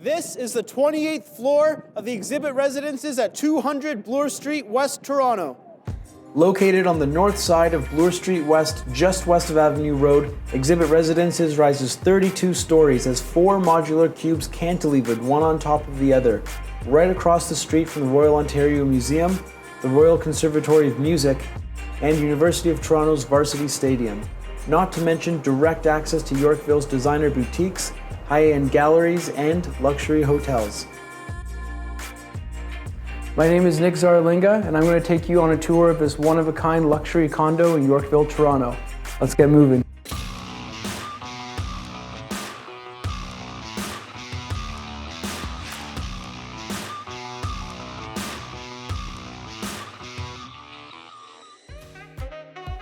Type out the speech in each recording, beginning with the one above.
This is the 28th floor of the exhibit residences at 200 Bloor Street, West Toronto. Located on the north side of Bloor Street West, just west of Avenue Road, Exhibit Residences rises 32 stories as 4 modular cubes cantilevered one on top of the other, right across the street from the Royal Ontario Museum, the Royal Conservatory of Music, and University of Toronto's Varsity Stadium. Not to mention direct access to Yorkville's designer boutiques, high-end galleries, and luxury hotels. My name is Nick Zarlenga, and I'm going to take you on a tour of this one-of-a-kind luxury condo in Yorkville, Toronto. Let's get moving.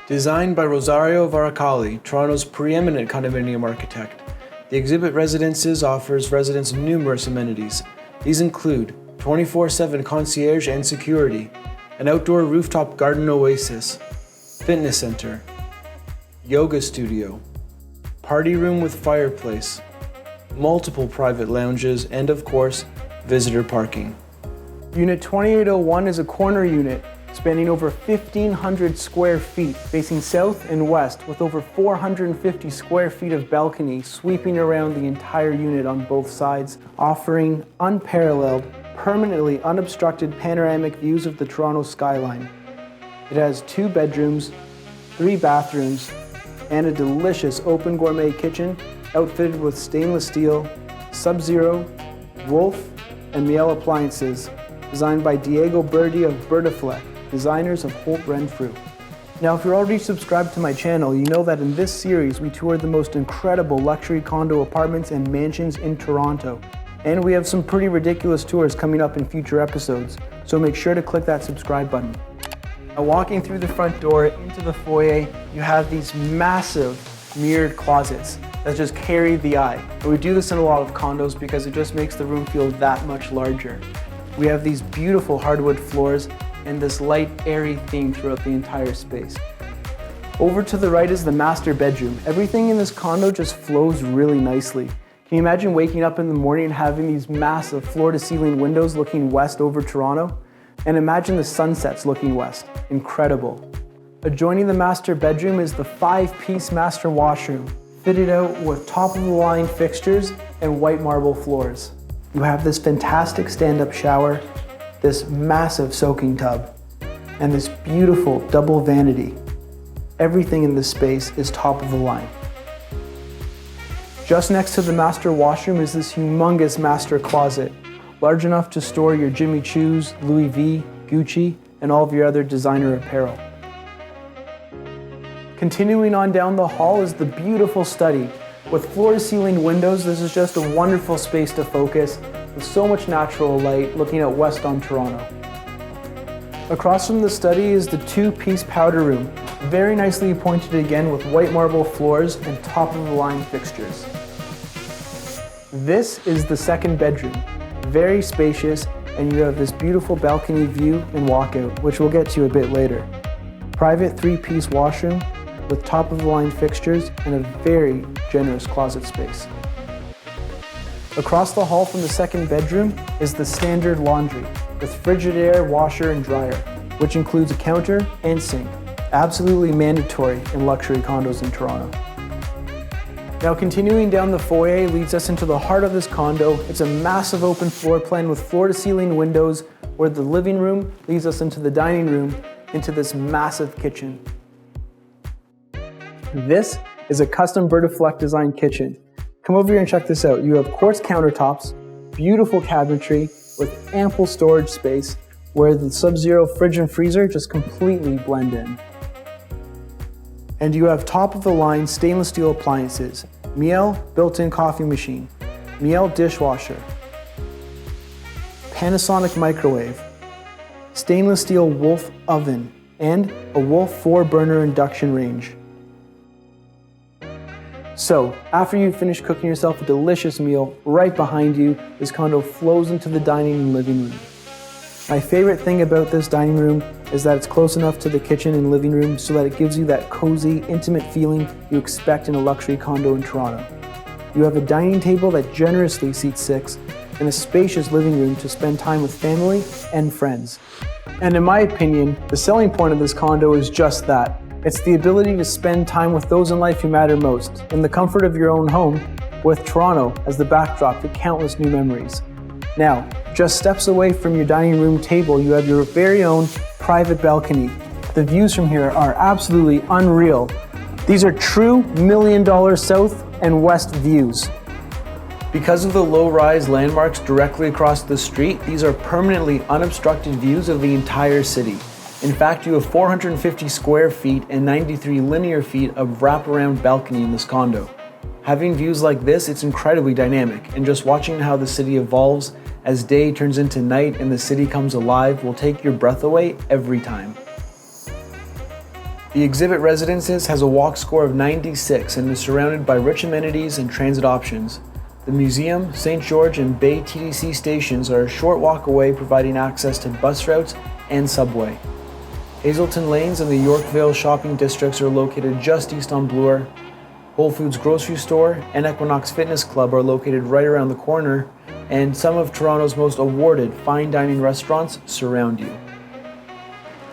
Designed by Rosario Varacalli, Toronto's preeminent condominium architect, the Exhibit Residences offers residents numerous amenities. These include 24/7 concierge and security, an outdoor rooftop garden oasis, fitness center, yoga studio, party room with fireplace, multiple private lounges, and of course, visitor parking. Unit 2801 is a corner unit spanning over 1,500 square feet, facing south and west, with over 450 square feet of balcony sweeping around the entire unit on both sides, offering unparalleled, permanently unobstructed panoramic views of the Toronto skyline. It has 2 bedrooms, 3 bathrooms, and a delicious open gourmet kitchen outfitted with stainless steel, Sub-Zero, Wolf, and MIELE appliances, designed by Diego Berti of Bertifleck, designers of Holt Renfrew. Now, if you're already subscribed to my channel, you know that in this series we toured the most incredible luxury condo apartments and mansions in Toronto. And we have some pretty ridiculous tours coming up in future episodes, so make sure to click that subscribe button. Now, walking through the front door into the foyer, you have these massive mirrored closets that just carry the eye. And we do this in a lot of condos because it just makes the room feel that much larger. We have these beautiful hardwood floors and this light, airy theme throughout the entire space. Over to the right is the master bedroom. Everything in this condo just flows really nicely. Can you imagine waking up in the morning and having these massive floor-to-ceiling windows looking west over Toronto? And imagine the sunsets looking west. Incredible. Adjoining the master bedroom is the 5-piece master washroom, fitted out with top-of-the-line fixtures and white marble floors. You have this fantastic stand-up shower, this massive soaking tub, and this beautiful double vanity. Everything in this space is top of the line. Just next to the master washroom is this humongous master closet, large enough to store your Jimmy Choo's, Louis V, Gucci, and all of your other designer apparel. Continuing on down the hall is the beautiful study. With floor-to-ceiling windows, this is just a wonderful space to focus, with so much natural light looking out west on Toronto. Across from the study is the 2-piece powder room, very nicely appointed again with white marble floors and top-of-the-line fixtures. This is the second bedroom, very spacious, and you have this beautiful balcony view and walkout, which we'll get to a bit later. Private 3-piece washroom with top-of-the-line fixtures and a very generous closet space. Across the hall from the second bedroom is the standard laundry with Frigidaire washer and dryer, which includes a counter and sink. Absolutely mandatory in luxury condos in Toronto. Now, continuing down the foyer leads us into the heart of this condo. It's a massive open floor plan with floor-to-ceiling windows, where the living room leads us into the dining room, into this massive kitchen. This is a custom Bertifleck designed kitchen. Come over here and check this out. You have quartz countertops, beautiful cabinetry with ample storage space where the Sub-Zero fridge and freezer just completely blend in. And you have top-of-the-line stainless steel appliances, MIELE built-in coffee machine, MIELE dishwasher, Panasonic microwave, stainless steel Wolf oven, and a Wolf 4-burner induction range. So, after you've finished cooking yourself a delicious meal, right behind you, this condo flows into the dining and living room. My favorite thing about this dining room is that it's close enough to the kitchen and living room so that it gives you that cozy, intimate feeling you expect in a luxury condo in Toronto. You have a dining table that generously seats 6, and a spacious living room to spend time with family and friends. And in my opinion, the selling point of this condo is just that. It's the ability to spend time with those in life who matter most, in the comfort of your own home, with Toronto as the backdrop to countless new memories. Now, just steps away from your dining room table, you have your very own private balcony. The views from here are absolutely unreal. These are true $1 million south and west views. Because of the low-rise landmarks directly across the street, these are permanently unobstructed views of the entire city. In fact, you have 450 square feet and 93 linear feet of wraparound balcony in this condo. Having views like this, it's incredibly dynamic, and just watching how the city evolves as day turns into night and the city comes alive will take your breath away every time. The exhibit residences has a walk score of 96 and is surrounded by rich amenities and transit options. The museum, St. George, and Bay TTC stations are a short walk away, providing access to bus routes and subway. Hazelton Lanes and the Yorkville shopping districts are located just east on Bloor. Whole Foods grocery store and Equinox Fitness Club are located right around the corner, and some of Toronto's most awarded fine dining restaurants surround you.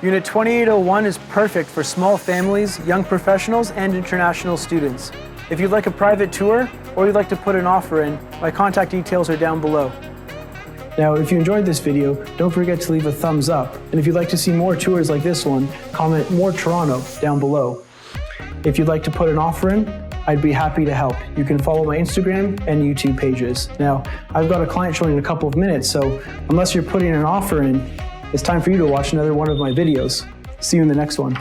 Unit 2801 is perfect for small families, young professionals, and international students. If you'd like a private tour or you'd like to put an offer in, my contact details are down below. Now, if you enjoyed this video, don't forget to leave a thumbs up. And if you'd like to see more tours like this one, comment "More Toronto" down below. If you'd like to put an offer in, I'd be happy to help. You can follow my Instagram and YouTube pages. Now, I've got a client showing in a couple of minutes, so unless you're putting an offer in, it's time for you to watch another one of my videos. See you in the next one.